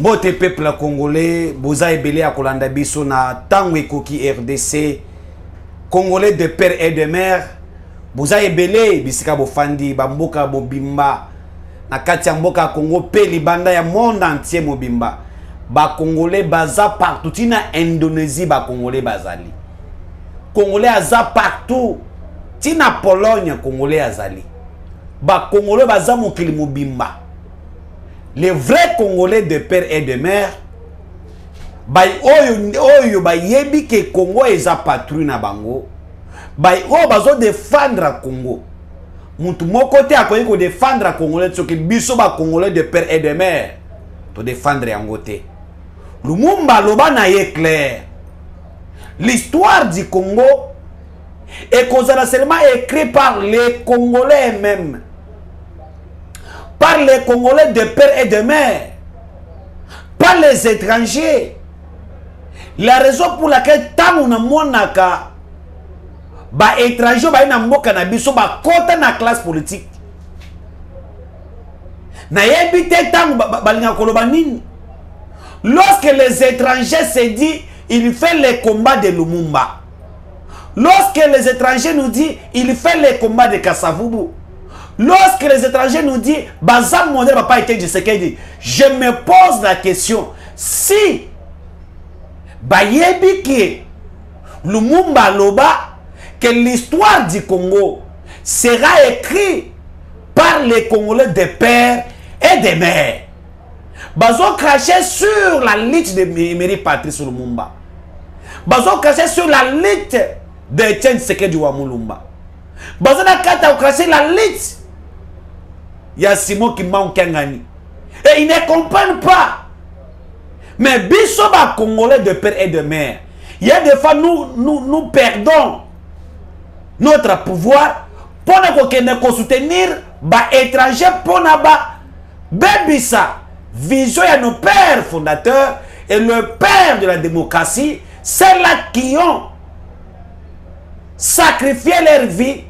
Bote peuple congolais, boza ebele à kolanda biso na tango ekoki RDC, Congolais de père et de mère, boza ebele bisika bofandi bamboka bobimba na kati ya mboka Congo pe libanda ya monde entier mobimba. Ba Congolais baza partout, tina Indonésie ba Congolais bazali. Congolais aza partout, tina Pologne Congolais azali. Ba Congolais baza mokili mobimba. Les vrais Congolais de père et de mère, bay oyo ba yebi ke Congo eza patrouille na bango, bay oyo bazo défendre Congo. Mutu moko te akoyi ko défendre Congolais tsoki biso ba Congolais de père et de mère to défendre yango te. Lumumba loba na ye clair. L'histoire du Congo est seulement écrite par les Congolais eux-mêmes, par les Congolais de père et de mère, par les étrangers. La raison pour laquelle tant on a monaka ba étranger ba ina mboka na biso ba kota na classe politique na yebite tant ba linga koloba nini. Lorsque les étrangers se disent il fait les combats de Lumumba, lorsque les étrangers nous disent il fait les combats de Kasavubu, lorsque les étrangers nous disent Bazam Modèle va pas été Tshisekedi, je me pose la question, si Bayebi ki Lumumba loba que l'histoire du Congo sera écrite par les Congolais de père et de mère, Bazo craché sur la lutte de Emery Patrice Lumumba, Bazo craché sur la lutte de Etienne Tshisekedi wa Mulumba, Bazo na kata craché la lutte ya Simon Kimbangu Kangani, et ils ne comprennent pas. Mais biso ba Congolais de père et de mère, il y a des fois nous perdons notre pouvoir pour ne soutenir ba étranger pour na ba bebisa vision à nos pères fondateurs et le père de la démocratie, c'est là qui ont sacrifié leur vie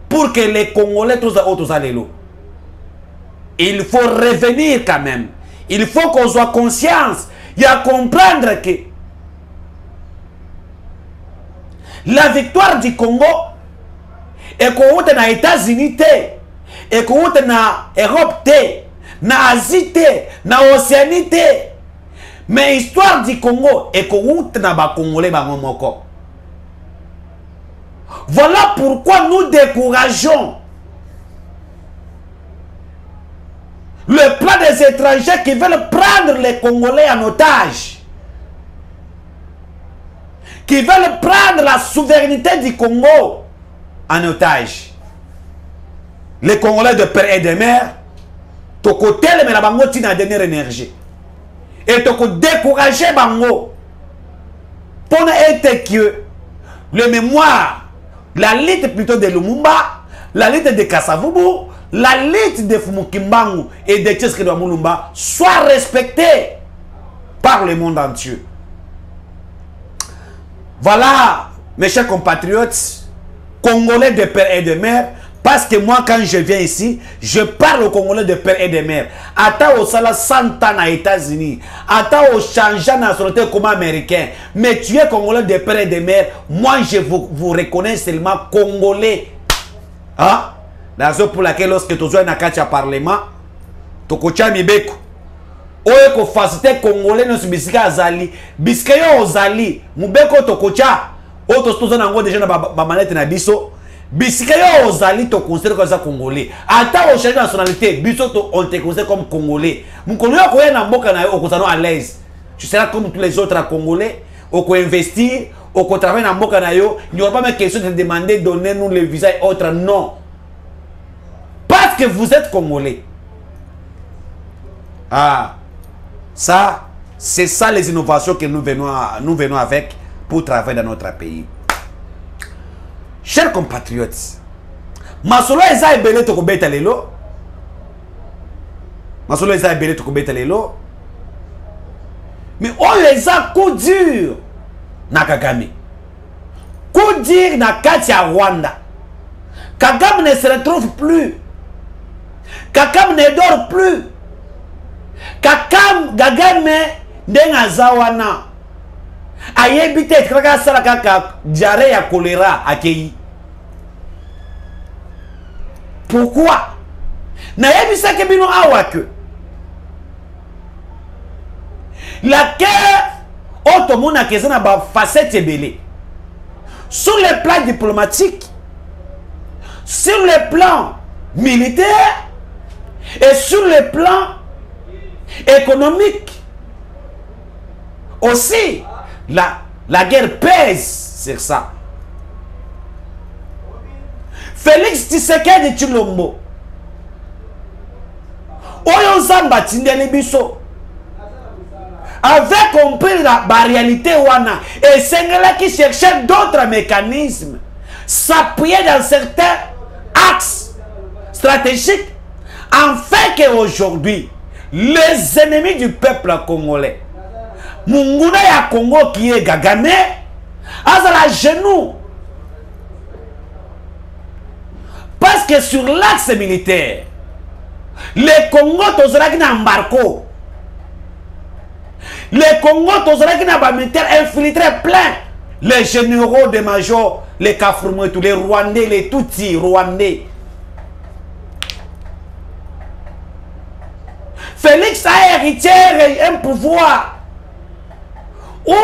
pour que les Congolais tous autres allélo. Il faut revenir quand même. Il faut qu'on soit conscience. Il y a à comprendre que la victoire du Congo est qu'on est dans les États-Unis et qu'on est dans l'Europe, dans l'Asie, dans l'Océanie. Mais l'histoire du Congo est qu'on est dans les Congolais. Voilà pourquoi nous décourageons le plan des étrangers qui veulent prendre les Congolais en otage, qui veulent prendre la souveraineté du Congo en otage. Les Congolais de père et de mère, toko tel mais la bango tina dernière énergie. Et toko décourager bango pour être que le mémoire, la lutte plutôt de Lumumba, la lutte de Kasavubu, la lutte de Fumukimbangu et de Tshisekedi Mulumba soit respectée par le monde entier. Voilà, mes chers compatriotes, Congolais de père et de mère, parce que moi, quand je viens ici, je parle aux Congolais de père et de mère. Ata au sala 100 ans aux États-Unis, ata au changeant la nationalité comme américain, mais tu es Congolais de père et de mère, moi je vous reconnais seulement Congolais. Hein? La raison pour laquelle lorsque tu as un parlement, tu as un beko. Oye ko facilité Congolais no bisika azali, bisika yo ozali, mubeko to kocha, o to stoza nango déjà na ba manette na biso, bisika yo ozali to considère comme ça Congolais. Ata o changer nationalité, biso to on te considère comme Congolais. Mukolo ko na mboka na yo okozano à l'aise. Tu seras comme tous les autres Congolais, o ko investir, o ko travailler na mboka na yo, il n'y aura pas même question de demander donner nous le visa et autres, non. Parce que vous êtes Congolais. Ah, ça, c'est ça les innovations que nous venons avec pour travailler dans notre pays. Chers compatriotes, Masolo eza ebele to kobeta lelo. Masolo eza ebele to kobeta lelo. Mais oyo eza coup dur na Kagame. Coup dur na kati ya Rwanda. Kagame ne se retrouve plus. Kagame ne dort plus. Kakam Gagame ndenga zawana. Ayebite kaka sala kaka diarrhée ya choléra akei. Pourquoi? Na yebisa ke bino awa que la guerre automona kezana ba facette ebele. Sur le plan diplomatique, sur le plan militaire et sur le plan économique aussi, la guerre pèse sur ça. Félix Tshisekedi Tshilombo Oyo Zamba Tindele Biso avait compris la réalité wana et Sengela qui cherchait d'autres mécanismes, s'appuyer dans certains axes stratégiques, afin qu'aujourd'hui, les ennemis du peuple congolais, Munguna ya Congo qui est Gagame, à la genou. Parce que sur l'axe militaire, les Congo tozalaki na embargo. Les Congo tozalaki na ba militaire infiltré plein. Les généraux de major, les Kafoumoui, tous les Rwandais, les Tutsis rwandais. Félix a hérité un pouvoir où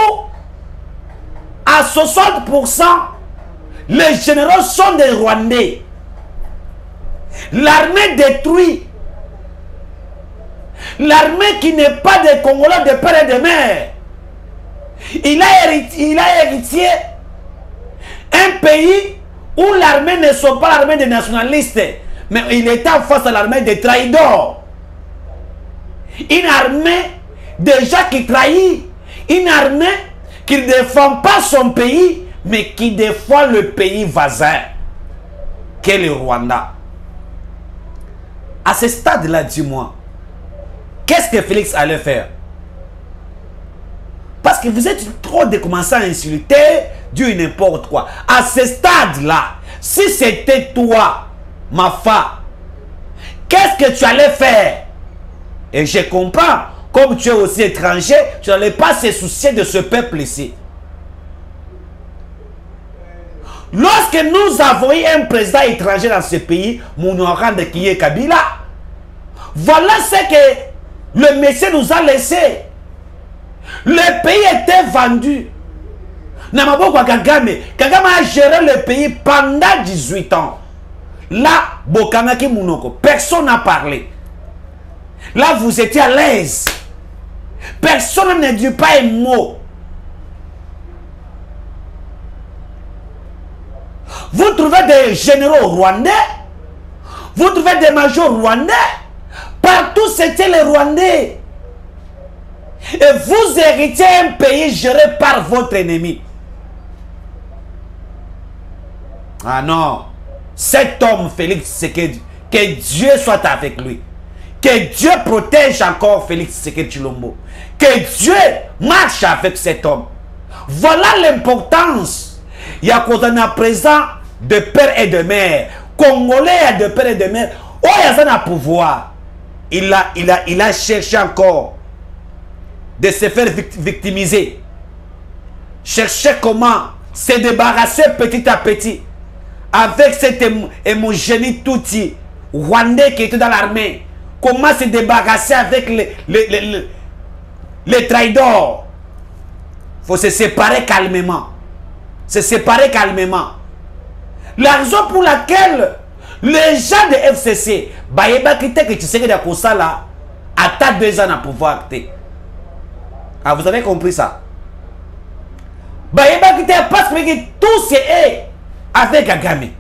à 60% les généraux sont des Rwandais. L'armée détruit. L'armée qui n'est pas des Congolais de père et de mère. Il a hérité un pays où l'armée ne sont pas l'armée des nationalistes, mais il est en face à l'armée des traidors. Une armée déjà qui trahit. Une armée qui ne défend pas son pays, mais qui défend le pays voisin, qu'est le Rwanda. À ce stade-là, dis-moi, qu'est-ce que Félix allait faire? Parce que vous êtes trop de commencer à insulter, Dieu n'importe quoi. À ce stade-là, si c'était toi, ma femme, qu'est-ce que tu allais faire? Et je comprends, comme tu es aussi étranger, tu n'allais pas se soucier de ce peuple ici. Lorsque nous avons eu un président étranger dans ce pays, Mounoran de Kiye Kabila, voilà ce que le monsieur nous a laissé. Le pays était vendu. Namaboko Kagame. Kagame a géré le pays pendant 18 ans. Là, Bokanaki Mounoko, personne n'a parlé. Là, vous étiez à l'aise. Personne ne dit pas un mot. Vous trouvez des généraux rwandais, vous trouvez des majors rwandais, partout c'était les Rwandais. Et vous héritez un pays géré par votre ennemi. Ah non, cet homme Félix Tshisekedi, que Dieu soit avec lui. Que Dieu protège encore Félix Tshisekedi Tshilombo. Que Dieu marche avec cet homme. Voilà l'importance. Il y a un présent de père et de mère. Congolais de père et de mère. Oh, il y a un pouvoir. Il a cherché encore de se faire victimiser. Chercher comment se débarrasser petit à petit avec cet hémogénie Tutsi rwandais qui était dans l'armée. Comment se débarrasser avec les traidors. Il faut se séparer calmement. Se séparer calmement. La raison pour laquelle les gens de FCC, Bayeba Kite que tu sais que là, attendent 2 ans à pouvoir. Ah, vous avez compris ça? Bayeba Kite parce que tout c'est avec Kagame.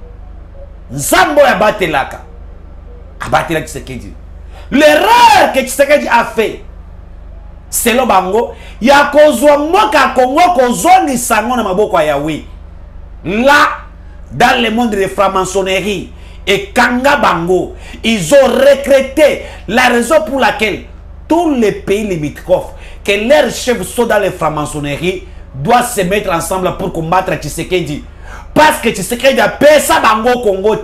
Nzambo ya batelaka. Abatelaka Tshisekedi. L'erreur que Tshisekedi a fait, c'est le bango. Il y a Congo kozongi sango na maboko ya Yahweh. Là, dans le monde de franc-maçonnerie et Kanga Bango, ils ont recruté la raison pour laquelle tous les pays limitrophes, que leurs chefs sont dans les franc-maçonnerie, doivent se mettre ensemble pour combattre Tshisekedi. Parce que Tshisekedi a payé ça Bango Congo.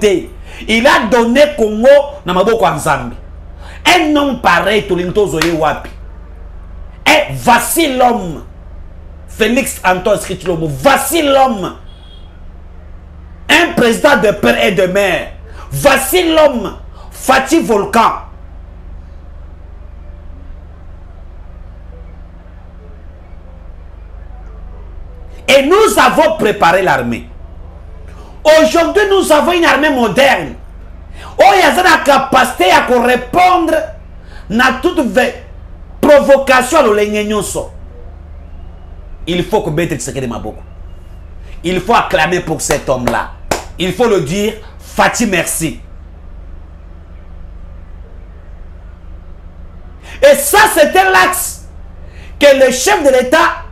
Il a donné Congo na maboko ya Nzambe. Un homme pareil, Tolinto Zoé Wapi. Et voici l'homme. Félix Antoine Skitlomo. Voici l'homme. Un président de père et de mère. Voici l'homme. Fatih Volcan. Et nous avons préparé l'armée. Aujourd'hui, nous avons une armée moderne. Oh, il y a la capacité à répondre à toute provocation à l'Olengnyonso. Il faut que Bété Tshisekedi Maboko. Il faut acclamer pour cet homme-là. Il faut le dire, Fatih, merci. Et ça, c'était l'axe que le chef de l'État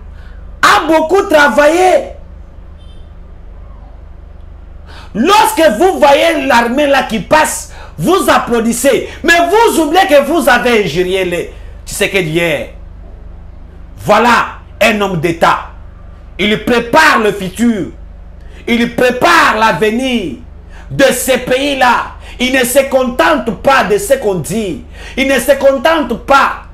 a beaucoup travaillé. Lorsque vous voyez l'armée là qui passe, vous applaudissez. Mais vous oubliez que vous avez injurié les Tshisekedi hier. Voilà un homme d'État. Il prépare le futur. Il prépare l'avenir de ces pays-là. Il ne se contente pas de ce qu'on dit. Il ne se contente pas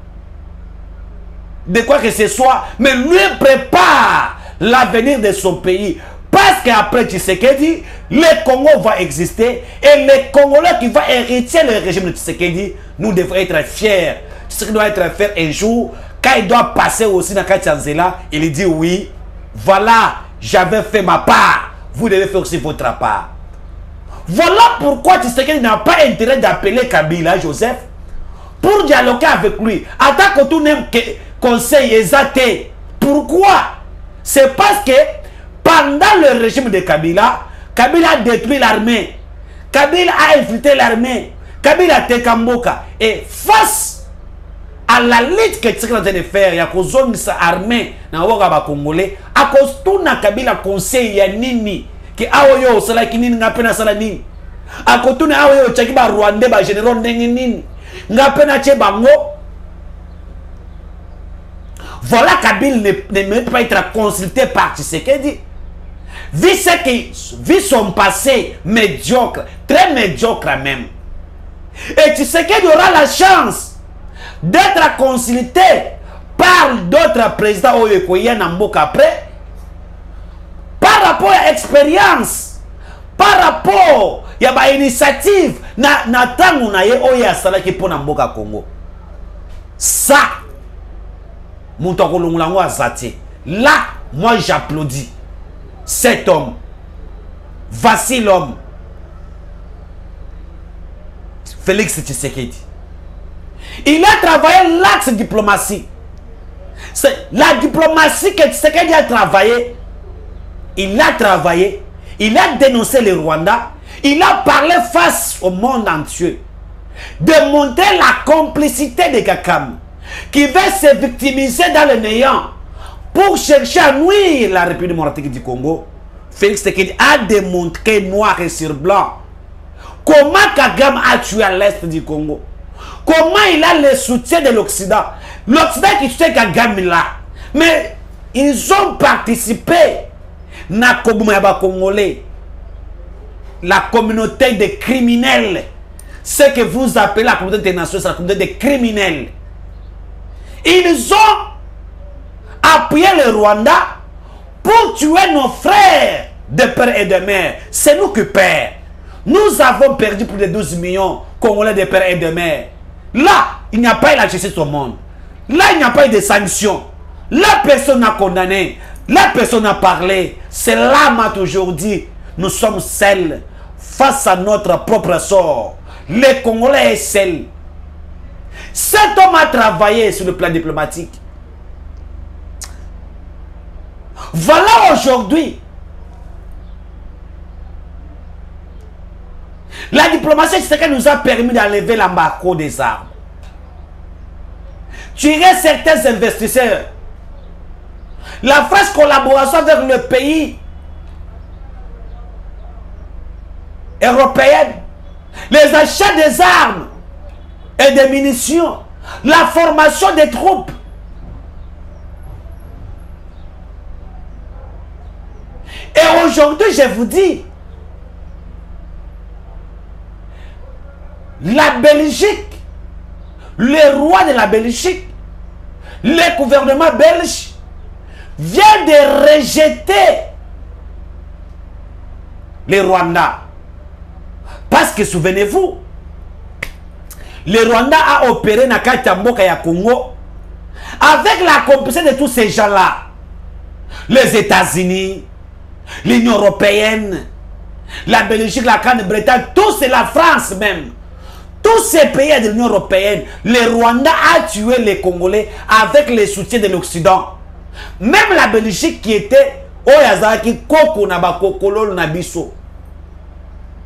de quoi que ce soit. Mais lui prépare l'avenir de son pays. Parce qu'après Tshisekedi, le Congo va exister. Et les Congolais qui vont hériter le régime de Tshisekedi, nous devons être fiers. Tshisekedi doit être fier un jour. Quand il doit passer aussi dans Kachanzela, il dit oui, voilà, j'avais fait ma part. Vous devez faire aussi votre part. Voilà pourquoi Tshisekedi n'a pas intérêt d'appeler Kabila, Joseph, pour dialoguer avec lui. Attends que tout n'aime conseil exacté. Pourquoi? C'est parce que pendant le régime de Kabila, Kabila a détruit l'armée. Kabila a infiltré l'armée. Kabila a Tekamboka. Et face à la lutte que Tshisekedi est en train de faire, il y a sa armée dans le Congolais, à cause de tout Kabila conseil Yanini, qui a eu cela qui n'a pas salani. À cause de Aoyo Tchakiba Rwandais, ba général Nengini, n'a pas Bango. Voilà, Kabila ne mérite pas être consulté par Tshisekedi. Vu son passé médiocre, très médiocre même. Et Tshisekedi aura la chance d'être consulté par d'autres présidents au Yekoyen Namboka après, par rapport à l'expérience, par rapport à l'initiative, na tango na ye oya salaki pour Namboka Congo. Ça, Moutakolongulango Azati. Là, moi j'applaudis cet homme. Voici l'homme. Félix Tshisekedi. Il a travaillé l'axe diplomatie. C'est la diplomatie que Tshisekedi a travaillé. Il a travaillé. Il a dénoncé le Rwanda. Il a parlé face au monde entier. De montrer la complicité de Kakam, qui veut se victimiser dans le néant pour chercher à nuire la République démocratique du Congo. Félix Tshisekedi a démontré noir et sur blanc comment Kagame a tué à l'est du Congo. Comment il a le soutien de l'Occident. L'Occident qui soutient Kagame là. Mais ils ont participé na Kobumaba Congolais. La communauté des criminels. Ce que vous appelez la communauté internationale, c'est la communauté des criminels. Ils ont appuyé le Rwanda pour tuer nos frères de père et de mère. C'est nous qui perdons. Nous avons perdu plus de 12 millions Congolais de père et de mère. Là, il n'y a pas eu la justice au monde. Là, il n'y a pas eu de sanctions. La personne n'a condamné. La personne n'a parlé. C'est là, aujourd'hui, nous sommes seuls face à notre propre sort. Les Congolais sont seuls. Cet homme a travaillé sur le plan diplomatique. Voilà aujourd'hui. La diplomatie, c'est ce qui nous a permis d'enlever l'embargo des armes. Tirer certains investisseurs. La France collaboration avec le pays européen. Les achats des armes et des munitions. La formation des troupes. Et aujourd'hui, je vous dis, la Belgique le roi de la Belgique, le gouvernement belge vient de rejeter le Rwanda. Parce que souvenez-vous, le Rwanda a opéré dans Katamboka ya Congo avec la complicité de tous ces gens-là. Les États-Unis, l'Union européenne, la Belgique, la Grande-Bretagne, tous c'est la France même. Tous ces pays de l'Union européenne, le Rwanda a tué les Congolais avec le soutien de l'Occident. Même la Belgique qui était Oyazaki Koko Naba Kokolo Nabiso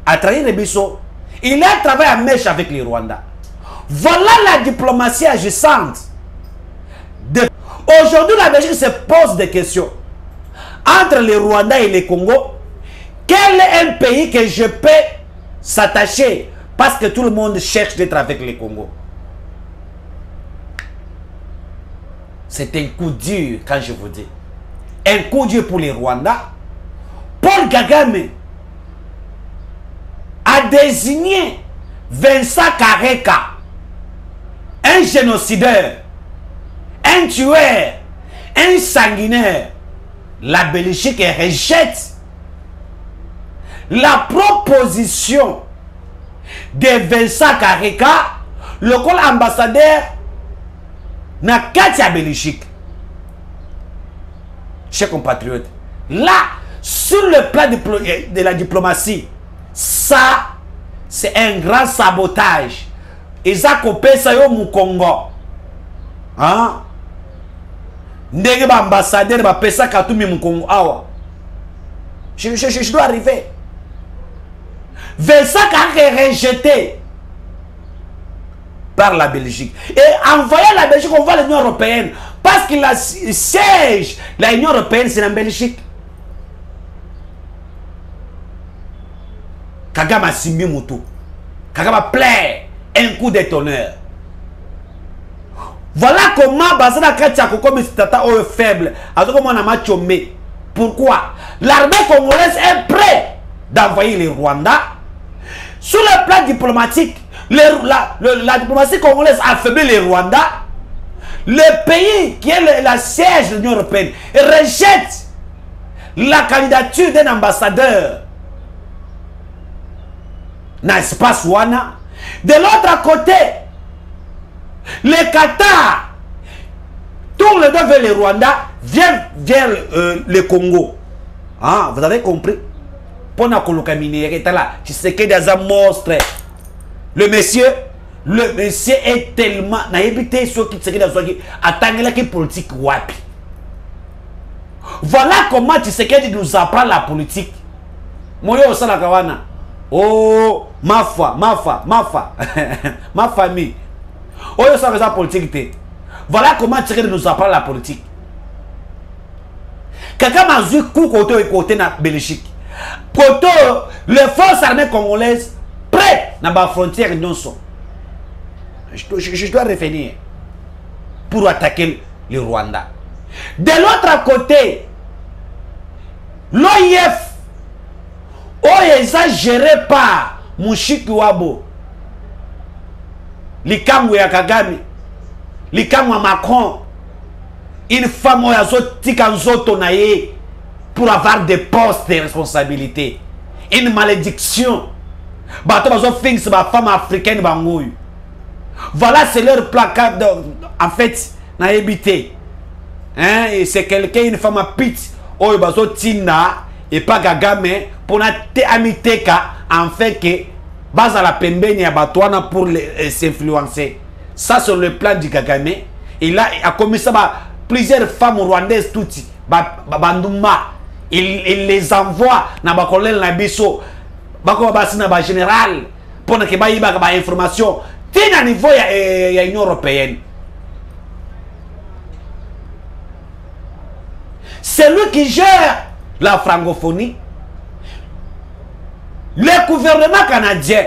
a trahi les Bisso. Il a travaillé à mèche avec les Rwandais. Voilà la diplomatie agissante. Aujourd'hui, la Belgique se pose des questions. Entre les Rwandais et les Congo, quel est un pays que je peux s'attacher parce que tout le monde cherche d'être avec les Congo? C'est un coup dur quand je vous dis. Un coup dur pour les Rwandais. Paul Kagame a désigné Vincent Kareka, un génocideur, un tueur, un sanguinaire. La Belgique rejette la proposition de Vincent Kareka, le ambassadeur na Katia Belgique. Chers compatriotes, là, sur le plan de la diplomatie, ça, c'est un grand sabotage. Ils ont coupé ça au Congo. Hein? Ndenge ba ambassadeur ba pesa katumi mu Congo awa. Je dois arriver. Vincent Kareka est rejeté par la Belgique. Et envoyer la Belgique, on voit l'Union européenne. Parce qu'il a siège. La Union européenne, c'est la Belgique. Kagame a simbi Moutou. Kagame a plaît un coup d'étonneur. Voilà comment Bazana Katiako comme Tata est faible. Alors comment on a matchomé. Pourquoi? L'armée congolaise est prête d'envoyer les Rwandais. Sur le plan diplomatique, la diplomatie congolaise a affaibli les Rwandais. Le pays qui est la siège de l'Union européenne rejette la candidature d'un ambassadeur dans l'espace Wana. De l'autre côté, le Qatar tourne le dos vers le Rwanda, vient vers le Congo. Ah, vous avez compris? Pour la colocaminere, tu sais que des monstres. Le monsieur est tellement naïbité sur qui c'est qui politique wapi. Voilà comment tu sais qu'il nous apprend la politique. Moyo osala kawana. Oh, ma foi, ma famille. Oyo ça la politique. Voilà comment tu sais qu'il nous apprend la politique. Quelqu'un m'a vu coup côté na Belgique. Côté les forces armées congolaises prêtes dans la frontière non sont. Je dois revenir pour attaquer le Rwanda. De l'autre côté, l'OIF est géré par Mushiki Wabo, Likamwe ya Kagame, Likamwe Macron, une femme pour avoir des postes de responsabilité. Une malédiction. Femme africaine. Voilà, c'est leur placard. En fait, na évité. Hein, et c'est quelqu'un, une femme à pit. Oh, tina et pas Kagame pour na te amiteka en fait que base à la pembeni ya batouana pour s'influencer. Ça sur le plan du Kagame. Il a commis ça plusieurs femmes rwandaises toutes. Banduma. Il les envoie dans le colonel Nabiso, dans le général, pour qu'il y ait des informations. C'est à niveau de l'Union européenne. C'est lui qui gère la francophonie. Le gouvernement canadien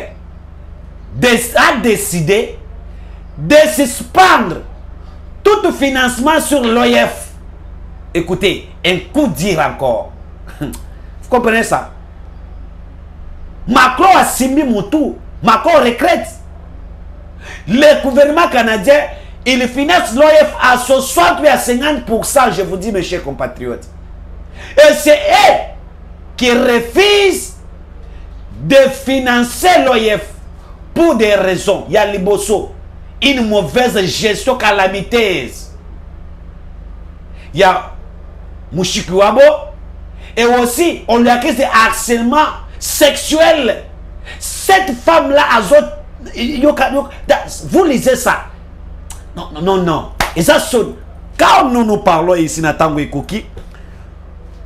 a décidé de suspendre tout financement sur l'OIF. Écoutez, un coup dur encore. Vous comprenez ça? Macron a simbi Moutou. Macron regrette. Le gouvernement canadien, il finance l'OIF à 60 ou à 50%, je vous dis, mes chers compatriotes. Et c'est eux qui refusent de financer l'OIF pour des raisons. Il y a Liboso, une mauvaise gestion calamiteuse. Il y a Mouchikiwabo, et aussi on lui accuse de harcèlement sexuel. Cette femme-là, vous lisez ça. Non, non, non, non. Et ça sonne. Quand nous parlons ici, Nathan Wikoki,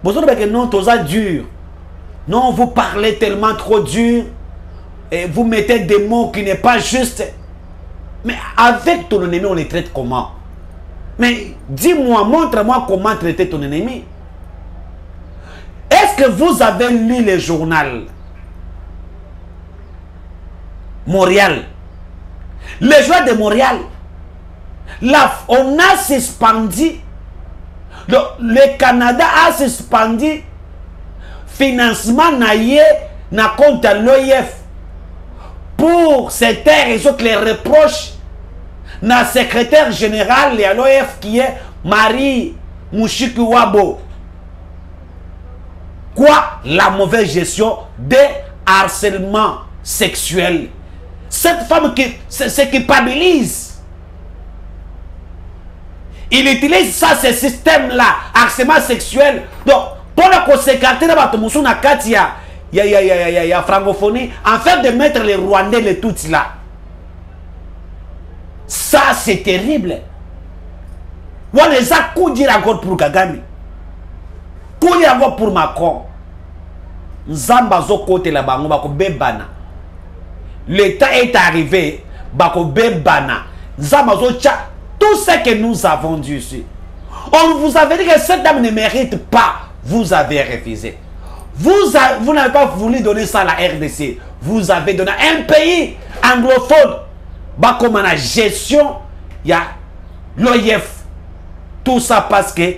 vous savez que non, tout ça dur. Non, vous parlez tellement trop dur. Et vous mettez des mots qui n'est pas juste. Mais avec ton ennemi, on les traite comment? Mais dis-moi, montre-moi comment traiter ton ennemi. Est-ce que vous avez lu le journal Montréal? Le journal de Montréal. On a suspendu, le Canada a suspendu financement naïe na compte à l'OIF pour certaines raisons que les reproches na secrétaire général de l'OIF qui est Marie Mouchikiwabo. Quoi? La mauvaise gestion des harcèlements sexuels. Cette femme qui se culpabilise. Il utilise ça, ce système-là, harcèlement sexuel. Donc, pour la s'écarter il y a francophonie, en fait de mettre les Rwandais, les Tutsis là. Ça, c'est terrible. On les a coudis encore pour Kagame. Coudis encore pour Macron. Nzamba zo côté la bango bako bebana. L'État est arrivé, bako bebana. Nzamba zo tcha. Tout ce que nous avons dit ici, on vous avait dit que cette dame ne mérite pas. Vous avez refusé. Vous n'avez pas voulu donner ça à la RDC. Vous avez donné un pays anglophone. Bah, comme la gestion, il y a l'OIF. Tout ça parce que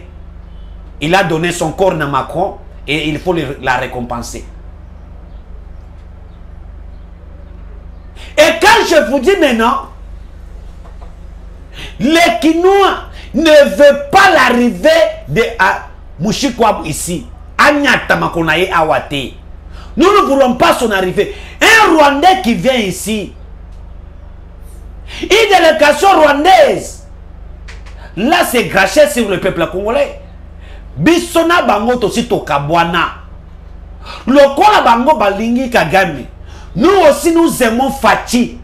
il a donné son corps à Macron et il faut la récompenser. Et quand je vous dis maintenant, les Kinois ne veulent pas l'arrivée de Mouchikiwabo ici. Nous ne voulons pas son arrivée. Un Rwandais qui vient ici, une délégation rwandaise, là c'est gâché sur le peuple congolais. Bissona bango tosi tokabwana. Lokola bango balingi Kagame. Nous aussi nous aimons Fachi.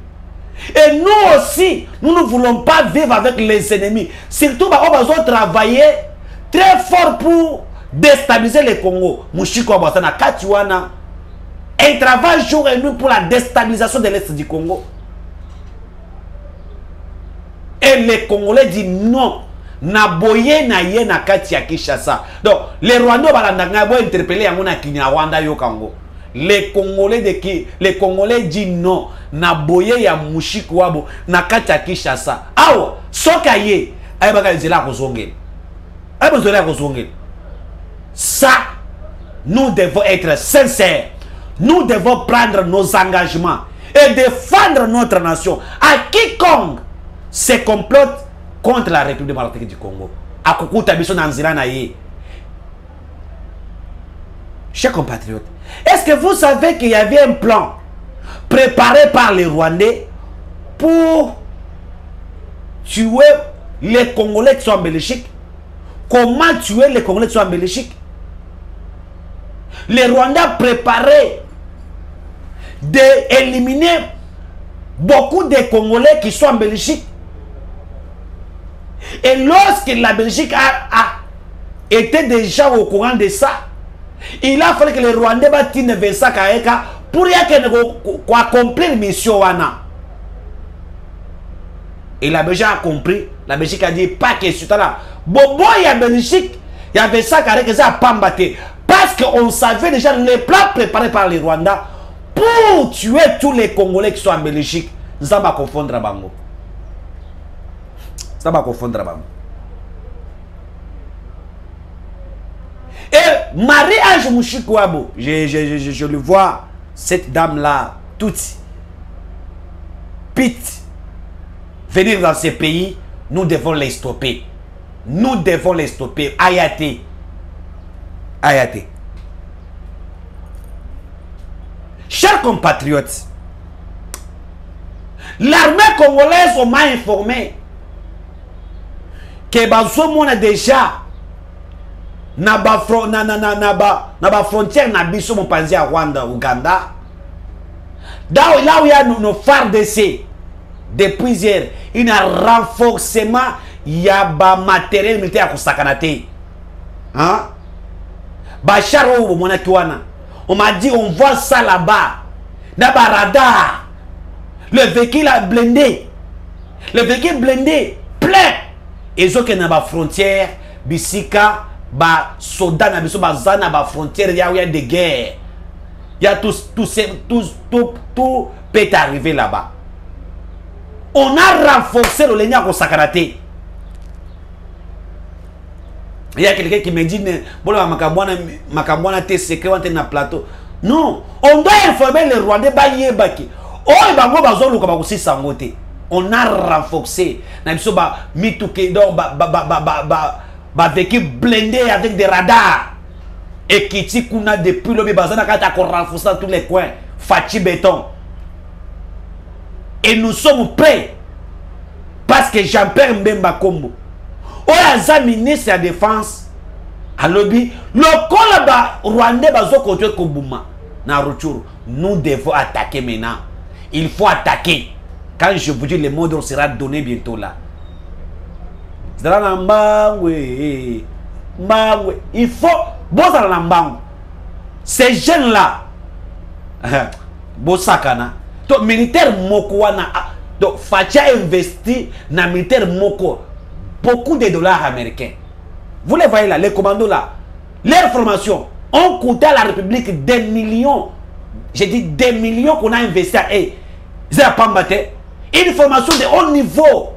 Et nous aussi, nous ne voulons pas vivre avec les ennemis. Surtout, on va travailler très fort pour déstabiliser le Congo. Mouchikiwabo na Katiwana. Il travaille jour et nuit pour la déstabilisation de l'Est du Congo. Et les Congolais disent non. Na boye na ye na kati ya Kinshasa. Donc, les Rwandais vont interpeller à Kinyarwanda yo Congo. Les Congolais disent non. Na boye ya Mouchikiwabo na kati ya Kinshasa. Awa, soka ye, ayebaka zela kozongela. Ayebaka zela kozongela. Ça, nous devons être sincères. Nous devons prendre nos engagements et défendre notre nation à quiconque se complote contre la République démocratique du Congo. À Kukuta Biso Nanzira Naye. Chers compatriotes, est-ce que vous savez qu'il y avait un plan préparé par les Rwandais pour tuer les Congolais qui sont en Belgique? Comment tuer les Congolais qui sont en Belgique? Les Rwandais préparaient d'éliminer beaucoup de Congolais qui sont en Belgique. Et lorsque la Belgique a été déjà au courant de ça, il a fallu que les Rwandais battent Vincent Kaeka pour accomplir la mission. Et la Belgique a compris. La Belgique a dit pas question là. Bobo, il y a Belgique, il y avait ça qui a pas battu. Parce qu'on savait déjà les plans préparés par les Rwandais pour tuer tous les Congolais qui sont en Belgique. Ça va confondre Bango. Ça va confondre Bango. Et Marie-Ange Mouchikiwabo, je le vois, cette dame-là, toute pite, venir dans ces pays, nous devons les stopper. Nous devons les stopper. Ayaté. Ayaté. Chers compatriotes, l'armée congolaise m'a informé que Bazoumou a déjà na frontière na biso mon panzi à Rwanda, Ouganda. Là où il y a nos FARDC depuis hier, il y a un renforcement, il y a un matériel militaire à Sakanate. Hein? Bachar on m'a dit on voit ça là-bas. Dans le radar. Le véhicule a blindé. Le véhicule blindé plein. Et ils ont que dans la frontière, Bisika, soldats, dans la frontière, il y a des guerres. Il y a tout peut arriver là-bas. On a renforcé le lignage au Sakanate. Il y a quelqu'un qui me dit bon, Makambouana t'es secret, on est dans le plateau. Non, on doit informer les Rwandais. On a renforcé. Véhicule blindé avec des radars. Et qui dit qu'on a depuis le bazar, on a renforcé dans tous les coins. Fachi béton. Et nous sommes prêts. Parce que Jean-Pierre Mbemba Kombo. Oyaza ministre de la défense à lobby le colaba rwandais bazo contre Kobuma na Ruchuru. Nous devons attaquer maintenant. Il faut attaquer. Quand je vous dis le mot d'ordre sera donné bientôt là. Il faut ces jeunes là Bosakana to militaire moko wana donc Fatia investi na militaire moko beaucoup de dollars américains. Vous les voyez là, les commandos là. Leur formation ont coûté à la République des millions. J'ai dit des millions qu'on a investi à eux. Une formation de haut niveau.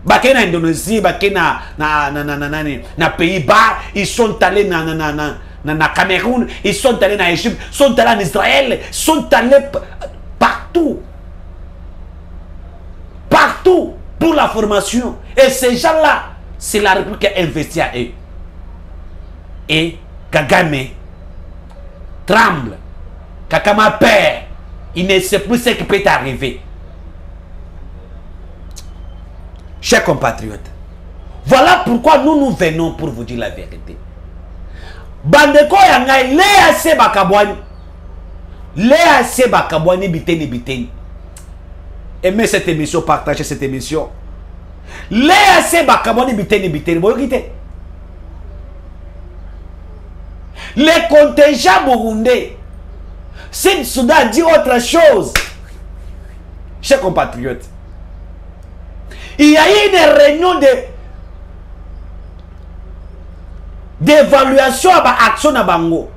Bakena Indonésie, Bakena na Pays-Bas, ils sont allés na Cameroun, ils sont allés na Égypte, sont allés en Israël, sont allés partout. Partout. Pour la formation. Et ces gens-là, c'est la République qui a investi à eux. Et Kagame tremble. Kagame perd. Il ne sait plus ce qui peut arriver. Chers compatriotes, voilà pourquoi nous venons pour vous dire la vérité. Bandeko yangai, Léa Seba Kabouani. Léa Seba Kabouani biteni biteni. Aimez cette émission, partagez cette émission. Léa Seba Kabouani biteni biteni. Les contingents burundais. Si Soudan dit autre chose, chers compatriotes, il y a eu une réunion d'évaluation à l'action de Bango.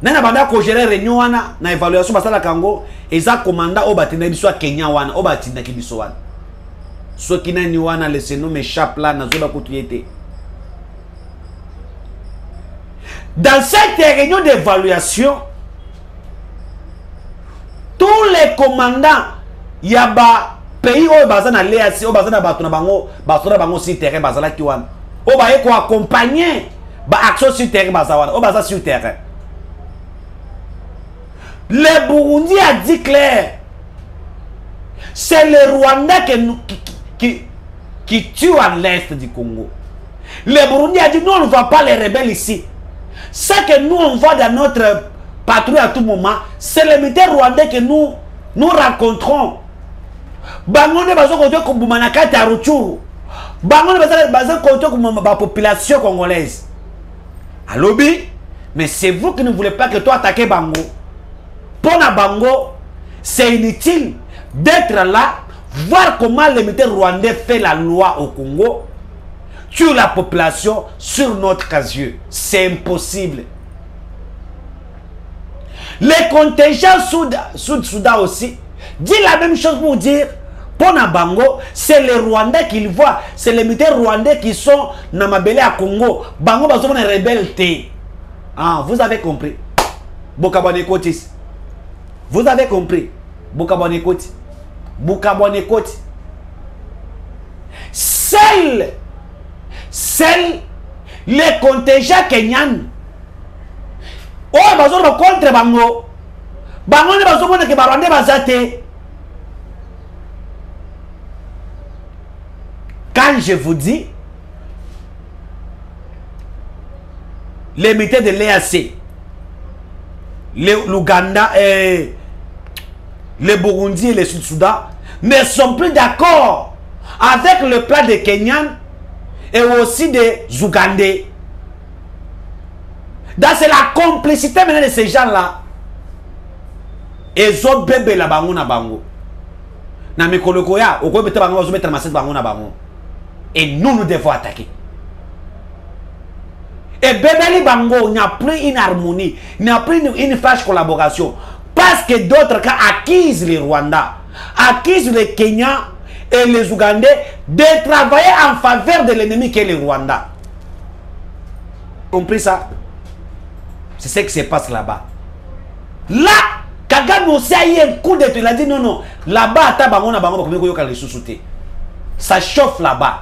Nana banda ko gérer réunion wana na évaluation basala kango eza commandant au batina biso Kenya wana au batina ki biso wana so kinani wana le seno m'échappe là na zoba kutuyete. Dans cette réunion d'évaluation, tous les commandants yaba pays au bazana léasi au bazana batuna bango sur terrain bazala ki wana au ba ko accompagner ba action sur terrain bazawana au baza sur terrain. Le Burundi a dit clair, c'est le Rwandais qui tue à l'est du Congo. Le Burundi a dit nous on ne voit pas les rebelles ici. Ce que nous on voit dans notre patrouille à tout moment, c'est les militaires rwandais que nous rencontrons. Bangone bazo konto ko bumanaka ta Ruchuru. Bangone bazo konto ko la population congolaise. À lobby, mais c'est vous qui ne voulez pas que toi attaquer Bango. Pour la Bango, c'est inutile d'être là, voir comment les militaires rwandais font la loi au Congo, tuer la population sur notre casier. C'est impossible. Les contingents Sud-Soudan aussi disent la même chose pour dire, pour la Bango, c'est les Rwandais qu'ils voient, c'est les militaires rwandais qui sont dans Mabélé à Congo. Bango, c'est une rebelle. Ah, vous avez compris. Bokabane Kotis. Vous avez compris. Bokabane Kotis. Bukabwane Koti. Seul les contingents kenyans. Oh, bazo contre bango. Bango ne bazo mona ke barwande bazate. Quand je vous dis les militaires de l'EAC, l'Ouganda, le Burundi et le Sud-Soudan ne sont plus d'accord avec le plan des Kenyans et aussi des Ougandais. C'est la complicité maintenant de ces gens-là. Ils ont bébé la bango na bango. Na mikolokoya, au quoi bango va mettre ma bango na bango. Et nous devons attaquer. Et bébé bango, il n'y a plus une harmonie, il n'y a plus une fâche collaboration. Parce que d'autres cas accusent les Rwandais, accusent les Kenyans et les Ougandais de travailler en faveur de l'ennemi qui est les Rwandais. Compris ça? C'est ce qui se passe là-bas. Là, Kagame aussi a eu un coup de tête. Il a dit non, non. Là-bas, ça chauffe là-bas.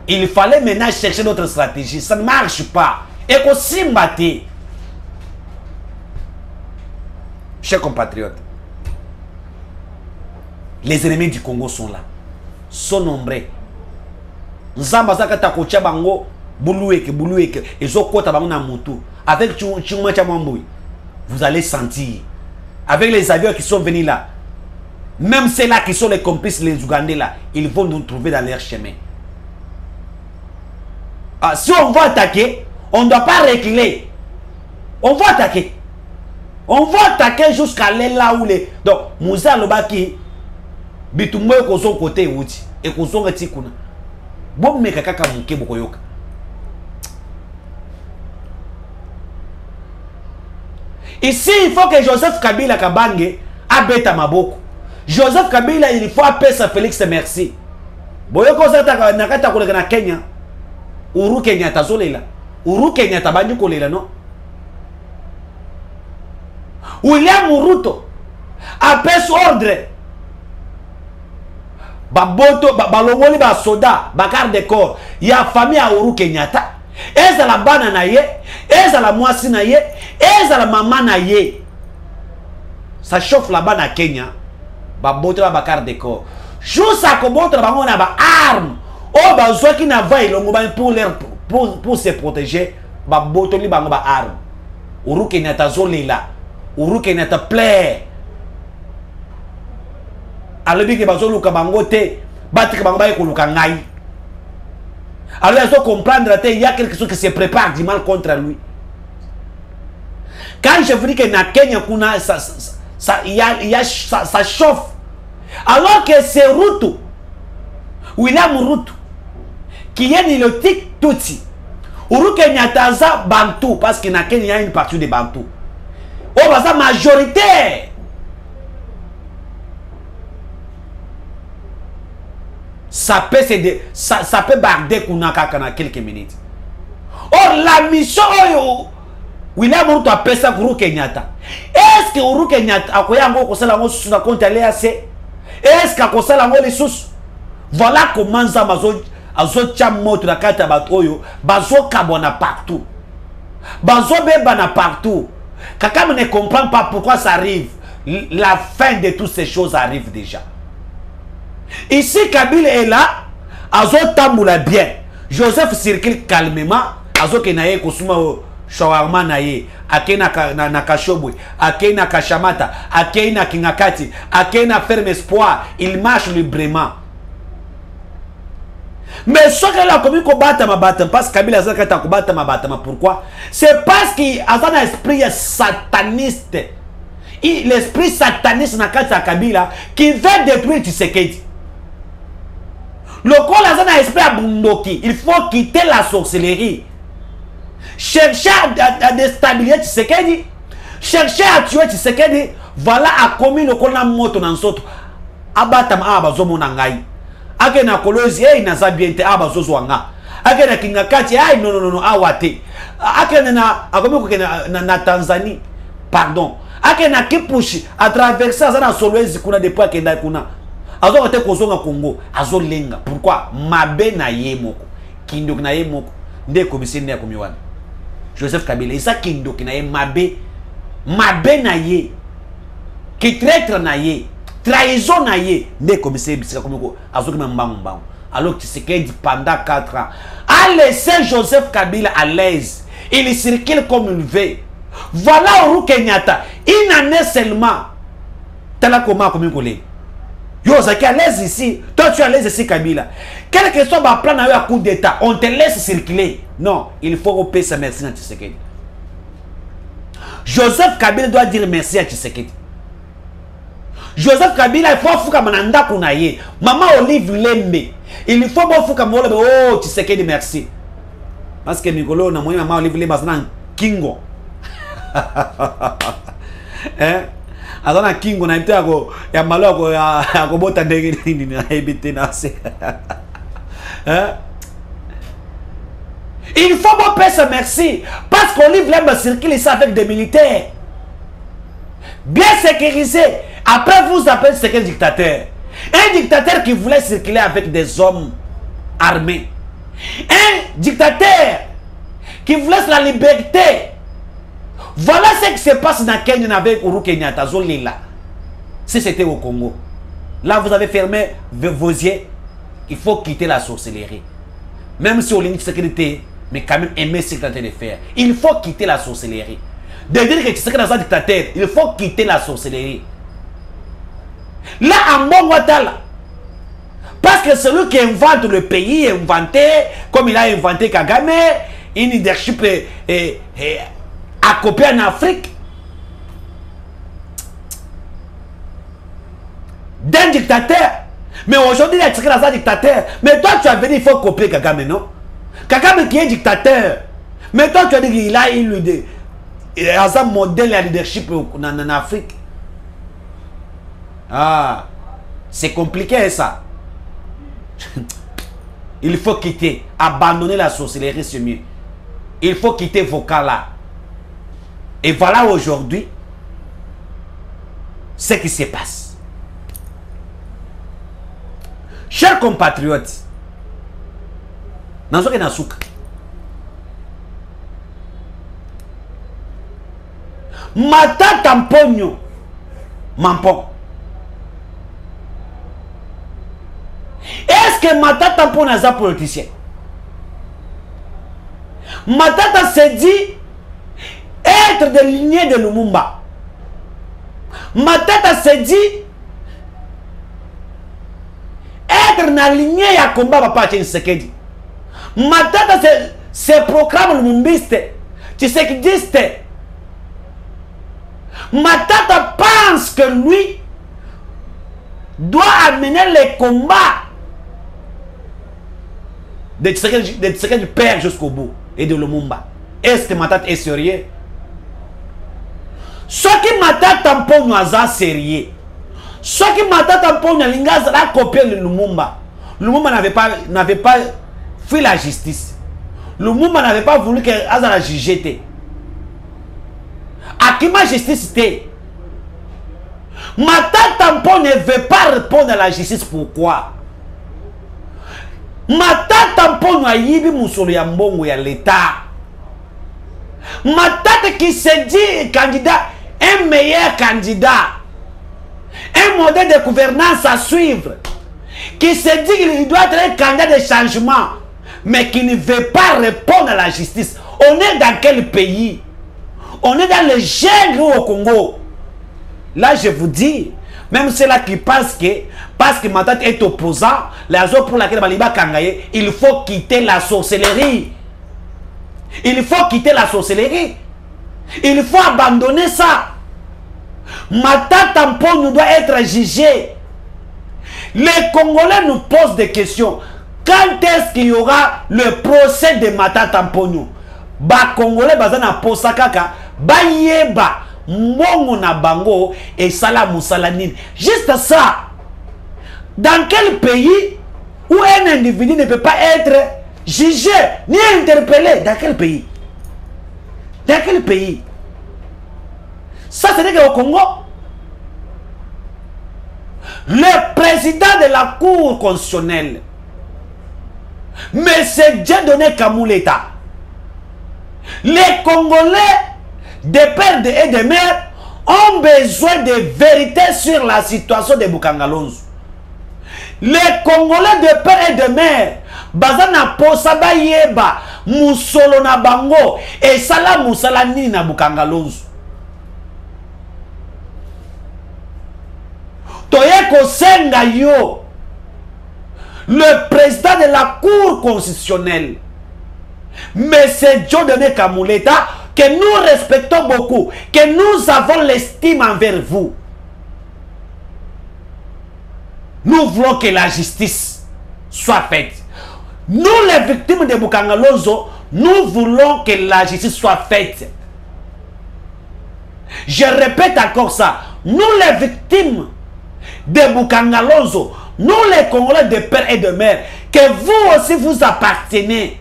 Il fallait maintenant chercher d'autres stratégies. Ça ne marche pas. Et qu'on s'y battait. Chers compatriotes, les ennemis du Congo sont là. Sont nombreux. Nzambazaka takocha bango bulueke. Et zokota bango na moto. Avec Chungma Chamamboui, vous allez sentir. Avec les avions qui sont venus là, même ceux-là qui sont les complices, les Ougandais là, ils vont nous trouver dans leur chemin. Ah, si on va attaquer, on ne doit pas reculer. On va attaquer. On va attaquer jusqu'à aller là où les... Donc, Moussa Lobaki, Bitumwe Koson côté Outi, et Koson Retikuna. Bon, mais Kaka Mouké Bokoyoka. Ici, il faut que Joseph Kabila Kabange abeta maboko. Joseph Kabila, il faut appeler sa Félix merci. Boyoko Zata Nakata Kolega na Kenya. Uru Kenya tazolela. Uru Kenya tabanyu kolela non. William Ruto appelle ordre. Baboto, balongoli ba soda, bakar de corps. Il y a famille à Uru Kenyatta. Eza la bana na ye, eza la mwasi na ye, eza la maman na ye. Ça chauffe là-bas na Kenya. Baboto ba bakar de corps. Juste à koboto ba ngona ba arme. Oh ba zoki na va ilongo ba pour se protéger. Baboto li bango ba arme. Uru Kenyatta zolela. Uru Kenyatta plaît. Alobi ke bazo luka bango te, batika bango ba ekoluka ngai. Alors il faut comprendre qu'il y a quelque chose qui se prépare du mal contre lui. Quand je vous dis que na Kenya ça chauffe. Alors que c'est Ruto, William Ruto, qui est nilotique Tutsi. Uru Kenyatta za Bantu, parce que na Kenya il y a une partie de Bantu. Oh, bah ça majoritaire. Ça peut barder Kunaka dans quelques minutes. Or, la mission, William Ruto appelle ça Uru Kenyatta. Est-ce que Uru Kenyatta a un compte à l'EAC? Est-ce qu'il a un sous? Voilà comment ça azo chamoto na kata batoyo, bazo kabona partout. Bazo bebana partout. Kakam ne comprend pas pourquoi ça arrive. La fin de toutes ces choses arrive déjà. Ici, Kabila est là, Azo tamboula bien. Joseph circule calmement, Azo kenaye kosuma shawarma naye, akena na kashobwe, akena kashamata, akena kingakati, akena ferme espoir, il marche librement. Mais ce qu'elle a commis combattre ma battement, parce que Kabila a combattre ma battement, pourquoi? C'est parce qu'il a un esprit sataniste. L'esprit sataniste na kati Kabila qui veut détruire Tshisekedi. Le corps a un esprit abundoki. Il faut quitter la sorcellerie. Chercher à déstabiliser Tshisekedi. Chercher à tuer Tshisekedi. Voilà à commis le corps na moto dans soto. Abatam abazomo nangai. Ake na kolozi na zabiente abazozo wanga. Ake na kingakati non awate. Ake na akomi na Tanzanie. Pardon. Ake na kipushi à traverser ça na solwezi kuna depuis kenda kuna. azo te kozonga Congo azo lenga pourquoi mabe na ye moko kindok na ye moko nde commissaire ne komiwana Joseph Kabila isa kindok na ye mabe na ye qui traître na ye trahison na ye nde commissaire bisika komiko azo kima mbangu alors que c'est dit pendant 4 ans a laissé Joseph Kabila à l'aise, il circule comme il veut. Voilà Uhuru Kenyatta une année seulement tala comment comme collègue. Yo, c'est à l'aise ici. Toi, tu es à l'aise ici, Kabila. Quel que soit ma plan à coup d'état, on te laisse circuler. Non, il faut repayer sa merci à Tshisekedi. Joseph Kabila doit dire merci à Tshisekedi. Joseph Kabila, il faut fouka mananda kunaye. Maman Olive Lembe. Il faut fouka molebe. Oh, Tshisekedi, merci. Parce que Nicolo, na moi, maman Olive Lembe, c'est un kingo. Hein? Alors na kingo na ite ako ya maloko ya kobota ndenge nini na ebite na se. Hein? Il faut bon payer merci parce qu'on livre l'aime circuler ça avec des militaires bien sécurisés. Après vous appelez c'est quel dictateur? Un dictateur qui voulait circuler avec des hommes armés. Un dictateur qui voulait la liberté. Voilà ce qui se passe dans Kenya avec Uhuru Kenyatta. Si c'était au Congo. Là, vous avez fermé vos yeux. Il faut quitter la sorcellerie. Même si on a sécurité, mais quand même aimer ce qu'il est en train de faire. Il faut quitter la sorcellerie. De dire que tu sais dans un dictateur, il faut quitter la sorcellerie. Là, en bon Ouattara, parce que celui qui invente le pays est inventé, comme il a inventé Kagame, une leadership à copier en Afrique d'un dictateur. Mais aujourd'hui, il a tiré dans un dictateur. Mais toi, tu as venu, il faut copier Kagame, non? Kagame qui est dictateur. Mais toi, tu as dit qu'il a un modèle de leadership en Afrique. Ah, c'est compliqué ça. Il faut quitter, abandonner la sorcellerie, c'est mieux. Il faut quitter vos cas là. Et voilà aujourd'hui ce qui se passe. Chers compatriotes, Nazoke Nasuka, Mata Tamponyo Mampon. Est-ce que Mata Tampon est un politicien? Matata se dit être de lignée de Lumumba. Matata se dit être dans la lignée ya combat papa Tshisekedi. Matata se proclame lumumbiste, tshisekidiste. Matata pense que lui doit amener les combats de Tshisekedi père jusqu'au bout et de Lumumba. Est-ce que Matata est sérieux? Ce qui Matata Tamponyo aza sérieux. Ce qui Matata Tamponyo lingaza la copier le Lumumba. Lumumba n'avait pas fui la justice. Lumumba n'avait pas voulu que Azala juge. À qui ma justice était? Matata Tamponyo ne veut pas répondre à la justice. Pourquoi? Matata Tamponyo a yibi musolo ya mbongo ya l'État. Matata qui se dit candidat, un meilleur candidat, un modèle de gouvernance à suivre, qui se dit qu'il doit être un candidat de changement, mais qui ne veut pas répondre à la justice. On est dans quel pays? On est dans le jungle au Congo. Là, je vous dis, même ceux-là qui pensent que, parce que Matata est opposant, la raison pour laquelle Baliba Kangaye, il faut quitter la sorcellerie. Il faut quitter la sorcellerie. Il faut abandonner ça. Matata Tamponyo doit être jugé. Les Congolais nous posent des questions. Quand est-ce qu'il y aura le procès de Matata Tamponyo? Ba Congolais bazana posakaka ba yeba mbongo na bango et sala musalanine. Juste ça. Dans quel pays où un individu ne peut pas être jugé ni interpellé? Dans quel pays? Dans quel pays? Ça, c'est qu'au Congo. le président de la Cour constitutionnelle, M. Dieudonné Kamuleta, les Congolais de père et de mère ont besoin de vérité sur la situation de Bukangalonzo. Les Congolais de père et de mère, bazana posa bayeba musolo na bango et sala musala ni na Bukangalonzo. Toyeko senga yo, le président de la Cour constitutionnelle, M. Dieudonné Kamuleta, que nous respectons beaucoup, que nous avons l'estime envers vous. Nous voulons que la justice soit faite. Nous, les victimes de Bukangalonzo, nous voulons que la justice soit faite. Je répète encore ça. Nous, les victimes de Bukangalonzo, nous, les Congolais de père et de mère, que vous aussi vous appartenez,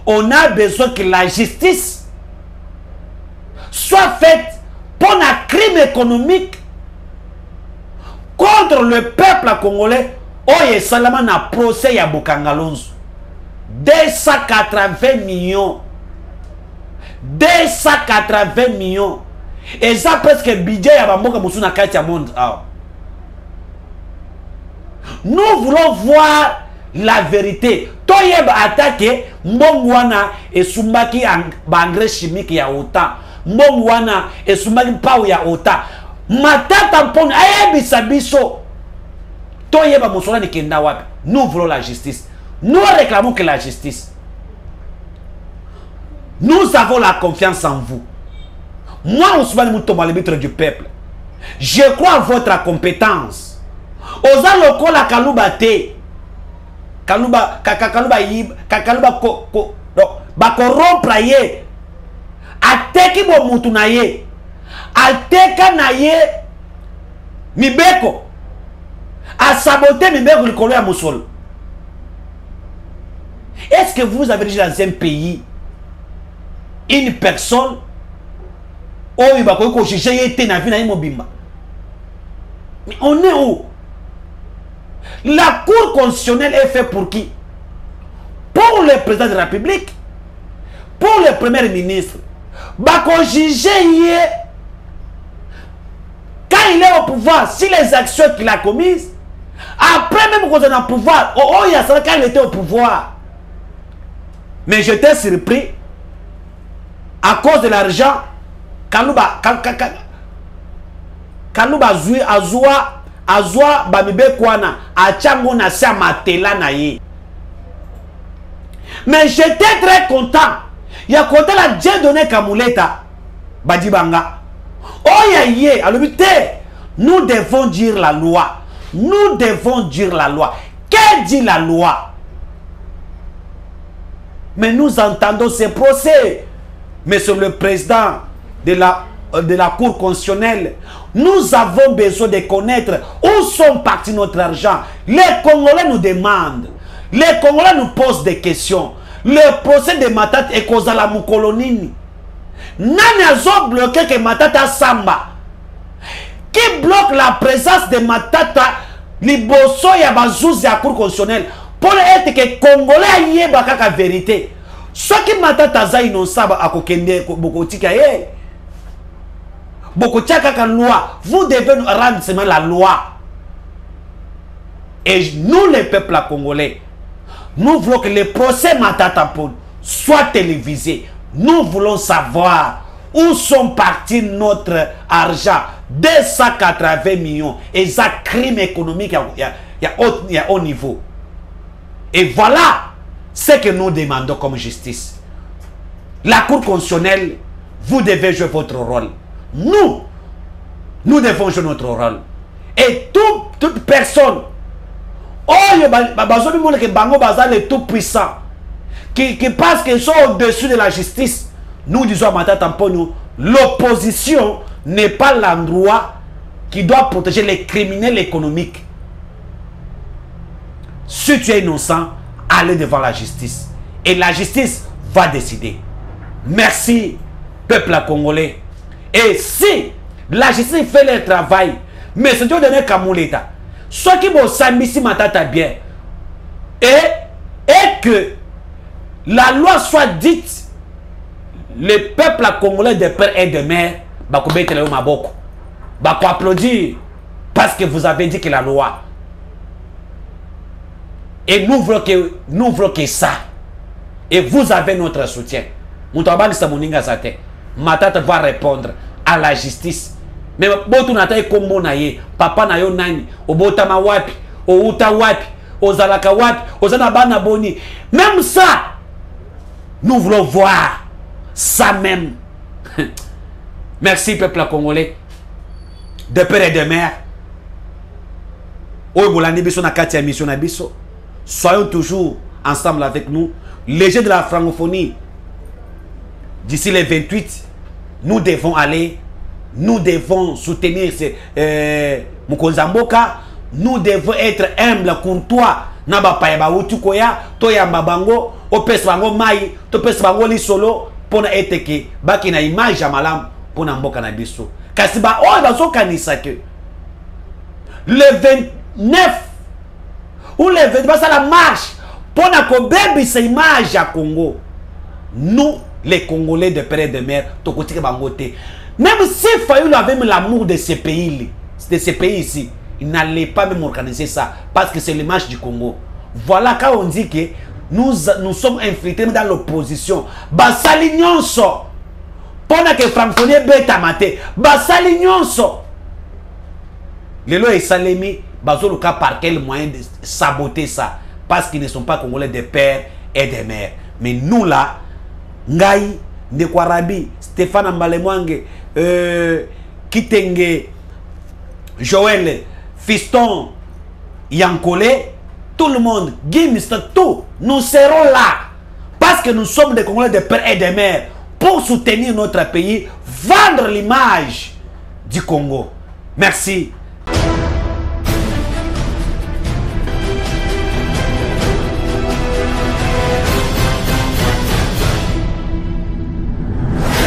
on a besoin que la justice soit faite pour un crime économique contre le peuple congolais. Oye Salama na procès ya Bukangalonzo 280 millions 280 millions et ça presque budget ya bamboka musu na kati ya monde. Nous voulons voir la vérité. Toyeba attaqué mbongwana et sumbaki engrais chimique ya ota. Mbongwana et sumbaki pau ya ota. Matata mpona ayebisa biso. Toyeba musona ni kenda wapi. Nous voulons la justice. Nous réclamons que la justice. Nous avons la confiance en vous. Moi, Ousmane Moutomba, l'arbitre du peuple, je crois en votre compétence. Oza lokola kaluba te. Kaluba yib, kaluba bako rompra ye. Ateki bo mutu na ye. Ateka na ye mibeko. A saboter mibeko likolo ya musolo. Est-ce que vous avez déjà dans un pays une personne oyo bako ko juger yete na vie na mobimba? Mais on est où? La Cour constitutionnelle est faite pour qui? Pour le président de la République, pour le premier ministre. Bako juger quand il est au pouvoir, si les actions qu'il a commises, après même quand on est au pouvoir, il y a ça quand il était au pouvoir. Mais j'étais surpris à cause de l'argent. Kaluba azwa bamibe kwana achango na sa matela na ye. Mais j'étais très content. Il y a content la Dieudonné Kamuleta badibanga. Oh yé, alors nous devons dire la loi. Nous devons dire la loi. Que dit la loi? Mais nous entendons ces procès. Mais sur le président de la Cour constitutionnelle, nous avons besoin de connaître où sont partis notre argent. Les Congolais nous demandent. Les Congolais nous posent des questions. Le procès de Matata et Kozala Moukolonini. Nani a bloqué que Matata Samba? Qui bloque la présence de Matata Liboso ya bazouzi à Cour constitutionnelle pour être que Congolais yé bakaka vérité. Ce qui Matata za innocent à kokende bokotika ye. Bokotika ka loi, vous devez nous rendre seulement la loi. Et nous les peuples congolais, nous voulons que le procès Matata Pone soit télévisé. Nous voulons savoir où sont partis notre argent. 280 millions. Et ça, crime économique, il y a haut niveau. Et voilà ce que nous demandons comme justice. La Cour constitutionnelle, vous devez jouer votre rôle. Nous devons jouer notre rôle. Et toute personne, les tout puissants, qui pensent qu'ils sont au-dessus de la justice, nous disons à Matata Mpone, l'opposition n'est pas l'endroit qui doit protéger les criminels économiques. Si tu es innocent, allez devant la justice. Et la justice va décider. Merci, peuple congolais. Et si la justice fait le travail, mais c'est Dieudonné Kamuleta, Soit qui vont s'ambitionner matata bien. Et que la loi soit dite, le peuple congolais de père et de mère, bah applaudir parce que vous avez dit que la loi. Et nous voulons que ça. Et vous avez notre soutien. Matata va répondre à la justice. Mais botu nataye kombo na ye, papa na yo nani, obotama wapi, outa wapi, ozalaka wapi, ozana bana boni. Même ça, nous voulons voir ça même. Merci peuple congolais, de père et de mère. Oyebolandi biso na kati ya mission na biso. Soyons toujours ensemble avec nous. Les jeux de la francophonie, d'ici les 28, nous devons aller. Nous devons soutenir Mukonzamboka. Nous devons être humbles, courtois. Naba paeba utukoya, toyamba bango, opes bango mai, topes bango li solo, pona eteke, baki na image ya malam, pona mboka na biso. Kasi ba oy bazo kanisa ke. Le 29 ou le 20, ça la marche. Pona ko baby c'est image à Congo. Nous, les Congolais de père et de mère, tokotike bangote. Même si Fayoulou avait l'amour de ces pays ici, il n'allait pas même organiser ça. Parce que c'est l'image du Congo. Voilà quand on dit que nous sommes infiltrés dans l'opposition. Basali nyonso. Pendant que francophonie beta maté. Basali nyonso. Les lois et salemi, bazoluka par quel moyen de saboter ça. Parce qu'ils ne sont pas Congolais de père et de mère. Mais nous là, Ngai, Ndekwarabi, Stéphane Mbalemwange, Kitenge, Joël, Fiston, Yankole, tout le monde, Gims, tout, nous serons là. Parce que nous sommes des Congolais de père et de mère pour soutenir notre pays, vendre l'image du Congo. Merci.